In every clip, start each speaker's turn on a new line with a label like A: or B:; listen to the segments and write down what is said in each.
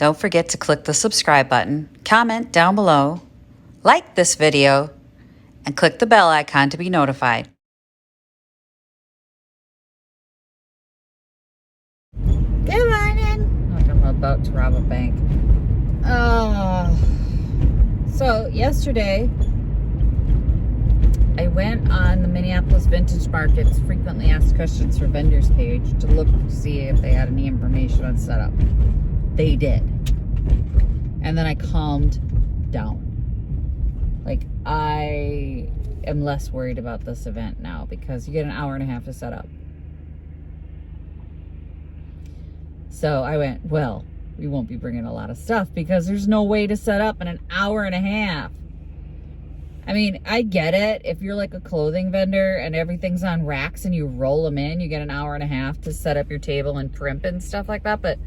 A: Don't forget to click the subscribe button, comment down below, like this video, and click the bell icon to be notified.
B: Good morning.
A: Like I'm about to rob a bank. So yesterday, I went on the Minneapolis Vintage Market's frequently asked questions for vendors page to look to see if they had any information on setup. They did. And then I calmed down. Like, I am less worried about this event now because you get an hour and a half to set up. So I went, well, we won't be bringing a lot of stuff because there's no way to set up in an hour and a half. I mean, I get it. If you're like a clothing vendor and everything's on racks and you roll them in, you get an hour and a half to set up your table and primp and stuff like that. But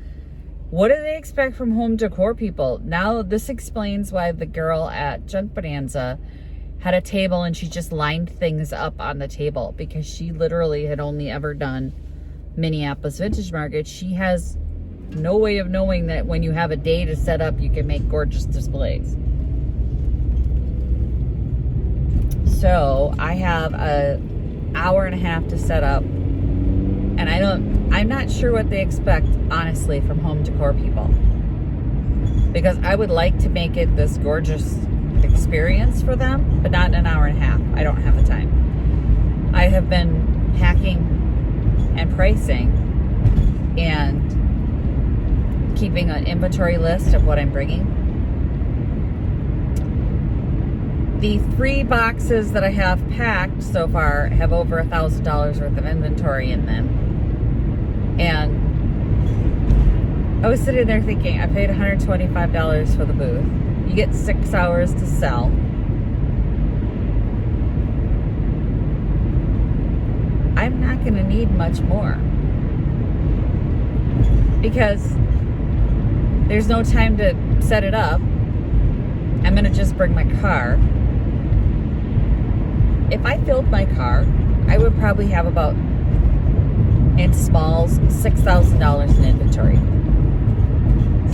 A: what do they expect from home decor people? Now, this explains why the girl at Junk Bonanza had a table and she just lined things up on the table because she literally had only ever done Minneapolis Vintage Market. She has no way of knowing that when you have a day to set up, you can make gorgeous displays. So I have an hour and a half to set up, and I'm not sure what they expect, honestly, from home decor people, because I would like to make it this gorgeous experience for them, but not in an hour and a half. I don't have the time. I have been hacking and pricing and keeping an inventory list of what I'm bringing. The 3 boxes that I have packed so far have over $1,000 worth of inventory in them. And I was sitting there thinking, I paid $125 for the booth. You get 6 hours to sell. I'm not going to need much more because there's no time to set it up. I'm going to just bring my car. If I filled my car, I would probably have about, in smalls, $6,000 in inventory.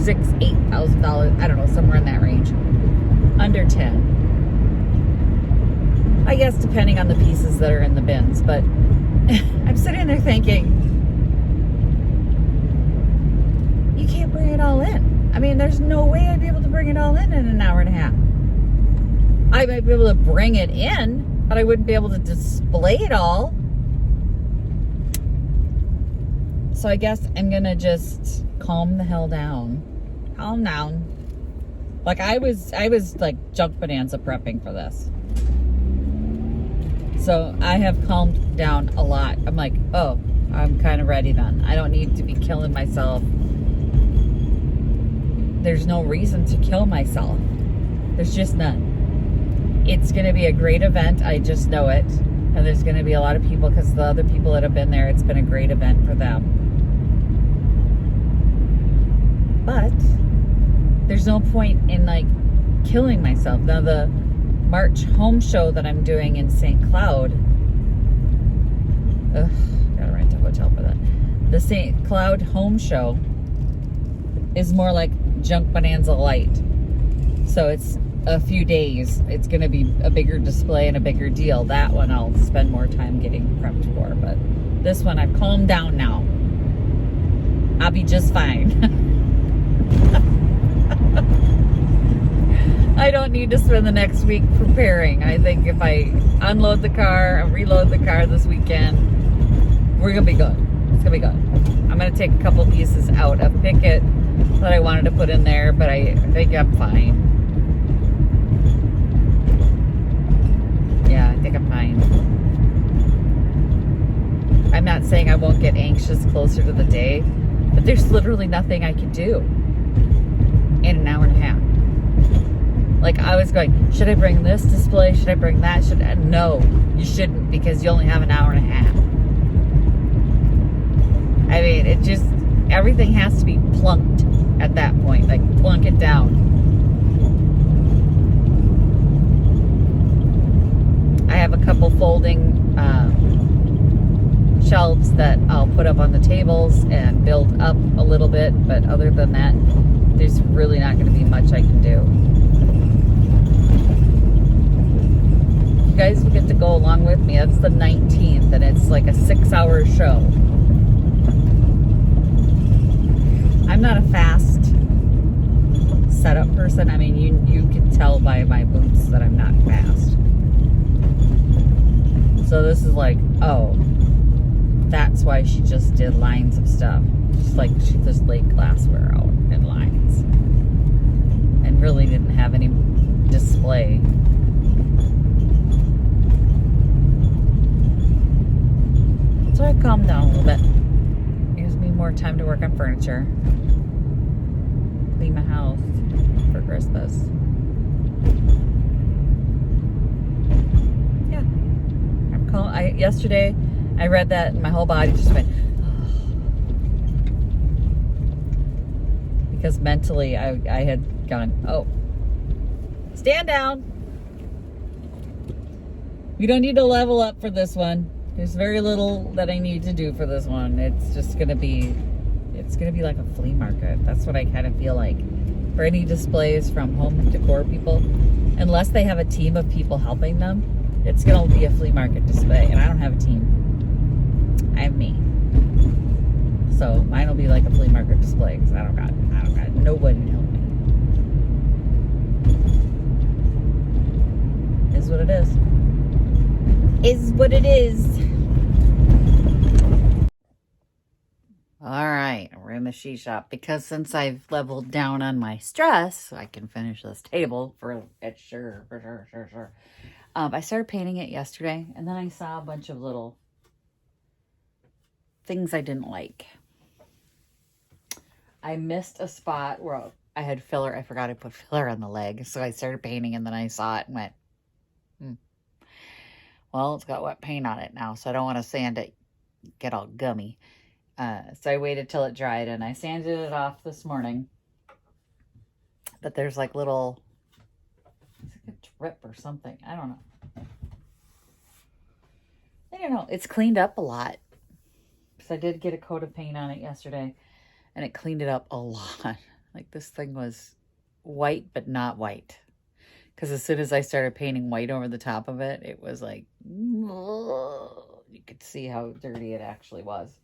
A: $8,000, I don't know, somewhere in that range. Under 10. I guess depending on the pieces that are in the bins, but I'm sitting there thinking, you can't bring it all in. I mean, there's no way I'd be able to bring it all in an hour and a half. I might be able to bring it in, but I wouldn't be able to display it all. So I guess I'm gonna just calm the hell down. Calm down. Like I was like Junk Bonanza prepping for this. So I have calmed down a lot. I'm like, oh, I'm kind of ready then. I don't need to be killing myself. There's no reason to kill myself. There's just none. It's going to be a great event. I just know it. And there's going to be a lot of people because the other people that have been there, it's been a great event for them. But there's no point in like killing myself. Now the March home show that I'm doing in St. Cloud, gotta rent a hotel for that. The St. Cloud home show is more like Junk Bonanza Light. So it's a few days. It's going to be a bigger display and a bigger deal. That one I'll spend more time getting prepped for. But this one, I've calmed down now. I'll be just fine. I don't need to spend the next week preparing. I think if I unload the car and reload the car this weekend, we're going to be good. It's going to be good. I'm going to take a couple pieces out of Picket that I wanted to put in there, but I think I'm fine. Yeah, I think I'm fine. I'm not saying I won't get anxious closer to the day, but there's literally nothing I can do in an hour and a half. Like I was going, should I bring this display? Should I bring that? No, you shouldn't, because you only have an hour and a half. I mean, it just, everything has to be plunked at that point. Like plunk it down. I have a couple folding shelves that I'll put up on the tables and build up a little bit, but other than that, there's really not going to be much I can do. You guys will get to go along with me. That's the 19th, and it's like a 6-hour show. I'm not a fast setup person. I mean, you can tell by my boots that I'm not fast. So this is like, oh, that's why she just did lines of stuff. Just like she just laid glassware out in lines. And really didn't have any display. So I calmed down a little bit. Gives me more time to work on furniture. Clean my house for Christmas. Yeah. I'm calm. Yesterday I read that and my whole body just went, because mentally I had gone, oh, stand down. We don't need to level up for this one. There's very little that I need to do for this one. It's just gonna be like a flea market. That's what I kind of feel like. For any displays from home decor people, unless they have a team of people helping them, it's gonna be a flea market display. And I don't have a team. I have me. So mine will be like a flea market display because I don't got nobody to help me. Is what it is. Is what it is. All right, we're in the she shop because since I've leveled down on my stress, I can finish this table for sure. I started painting it yesterday, and then I saw a bunch of little things I didn't like. I missed a spot where I had filler. I forgot I put filler on the leg, so I started painting, and then I saw it and went, well, it's got wet paint on it now, so I don't want to sand it, get all gummy. So I waited till it dried, and I sanded it off this morning. But there's like little, it's like a drip or something. I don't know. It's cleaned up a lot. Because I did get a coat of paint on it yesterday, and it cleaned it up a lot. Like this thing was white, but not white. Because as soon as I started painting white over the top of it, it was like, you could see how dirty it actually was.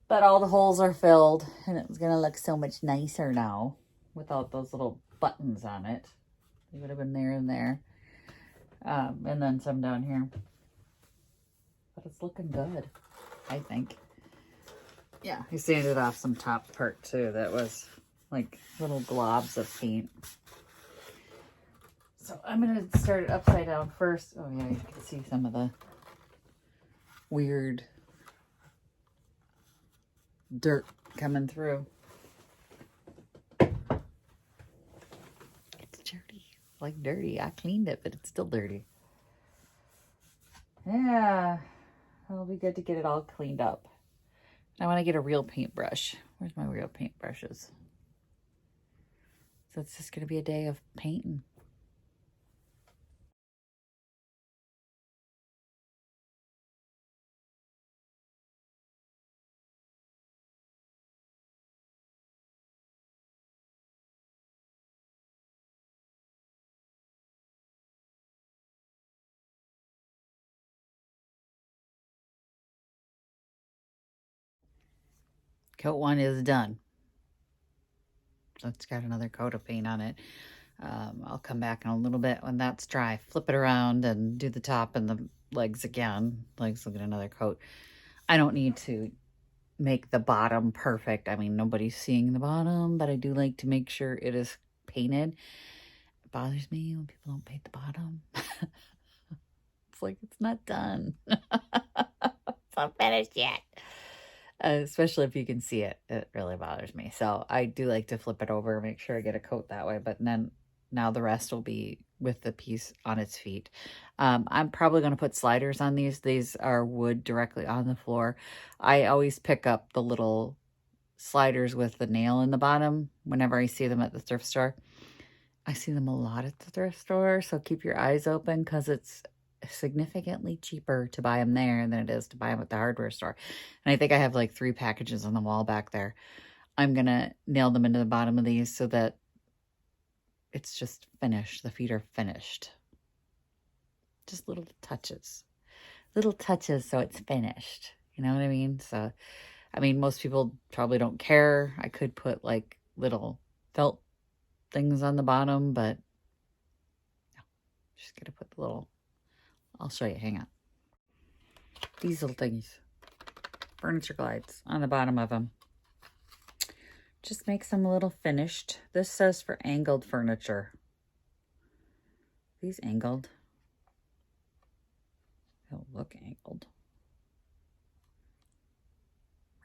A: But all the holes are filled, and it's going to look so much nicer now without those little buttons on it. They would have been there and there. And then some down here. But it's looking good, I think. Yeah, I sanded off some top part too. That was like little globs of paint. So I'm going to start it upside down first. Oh yeah, you can see some of the weird dirt coming through. It's dirty. Like dirty. I cleaned it, but it's still dirty. Yeah. It'll be good to get it all cleaned up. I want to get a real paintbrush. Where's my real paintbrushes? So it's just going to be a day of painting. Coat one is done. So it's got another coat of paint on it. I'll come back in a little bit when that's dry. Flip it around and do the top and the legs again. Legs will get another coat. I don't need to make the bottom perfect. I mean, nobody's seeing the bottom, but I do like to make sure it is painted. It bothers me when people don't paint the bottom. It's like, it's not done. It's not finished yet. Especially if you can see it, it really bothers me. So I do like to flip it over, make sure I get a coat that way. But then now the rest will be with the piece on its feet. I'm probably going to put sliders on these. These are wood directly on the floor. I always pick up the little sliders with the nail in the bottom whenever I see them at the thrift store. I see them a lot at the thrift store, so keep your eyes open because it's significantly cheaper to buy them there than it is to buy them at the hardware store. And I think I have like 3 packages on the wall back there. I'm going to nail them into the bottom of these so that it's just finished. The feet are finished. Just little touches. Little touches so it's finished. You know what I mean? So, I mean, most people probably don't care. I could put like little felt things on the bottom, but no, just going to put the little, I'll show you. Hang on. These little thingies. Furniture glides on the bottom of them. Just makes them a little finished. This says for angled furniture. These angled. They don't look angled.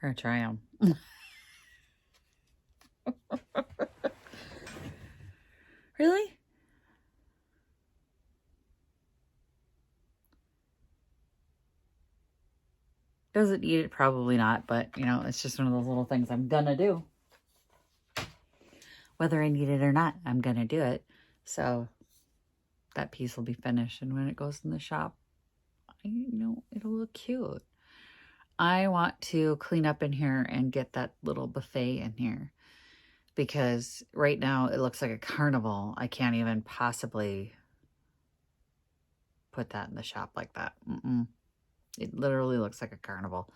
A: We're gonna try them. Really? Does it need it? Probably not, but you know, it's just one of those little things I'm gonna do. Whether I need it or not, I'm gonna do it. So that piece will be finished, and when it goes in the shop, you know, it'll look cute. I want to clean up in here and get that little buffet in here, because right now it looks like a carnival. I can't even possibly put that in the shop like that. It literally looks like a carnival.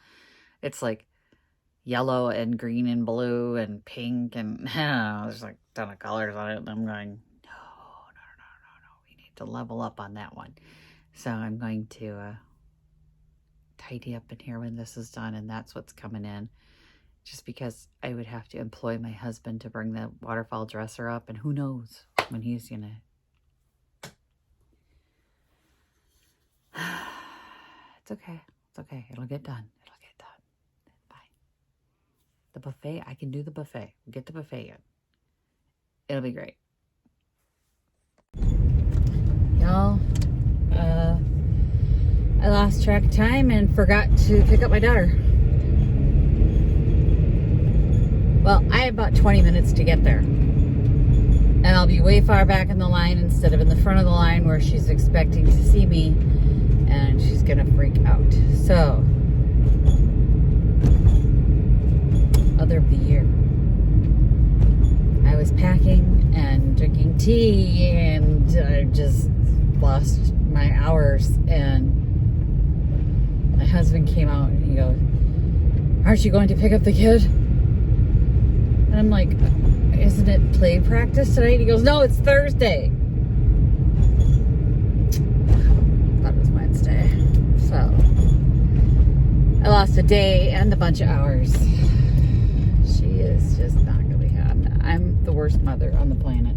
A: It's like yellow and green and blue and pink and I don't know, there's like a ton of colors on it. And I'm going, no. We need to level up on that one. So I'm going to tidy up in here when this is done, and that's what's coming in. Just because I would have to employ my husband to bring the waterfall dresser up, and who knows when he's gonna. It's okay. It's okay. It'll get done. It'll get done. Bye. The buffet, I can do the buffet. We'll get the buffet in. It'll be great. Y'all, I lost track of time and forgot to pick up my daughter. Well, I have about 20 minutes to get there. And I'll be way far back in the line instead of in the front of the line where she's expecting to see me. And she's going to freak out. So, Mother of the Year. I was packing and drinking tea, and I just lost my hours. And my husband came out and he goes, "Aren't you going to pick up the kid?" And I'm like, "Isn't it play practice tonight?" He goes, "No, it's Thursday." Thought it was Wednesday. So I lost a day and a bunch of hours. She is just not going to be happy. I'm the worst mother on the planet.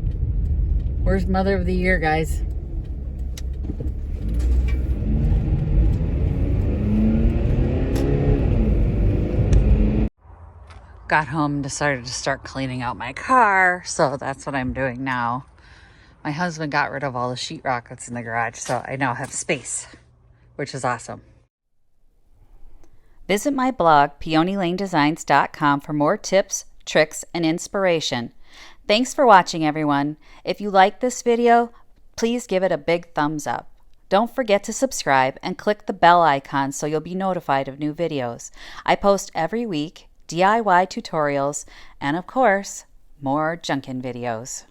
A: Worst mother of the year, guys. Got home, decided to start cleaning out my car, so that's what I'm doing now. My husband got rid of all the sheetrock that's in the garage, so I now have space, which is awesome. Visit my blog, peonylanedesigns.com, for more tips, tricks, and inspiration. Thanks for watching, everyone. If you like this video, please give it a big thumbs up. Don't forget to subscribe and click the bell icon so you'll be notified of new videos. I post every week DIY tutorials and, of course, more junkin' videos.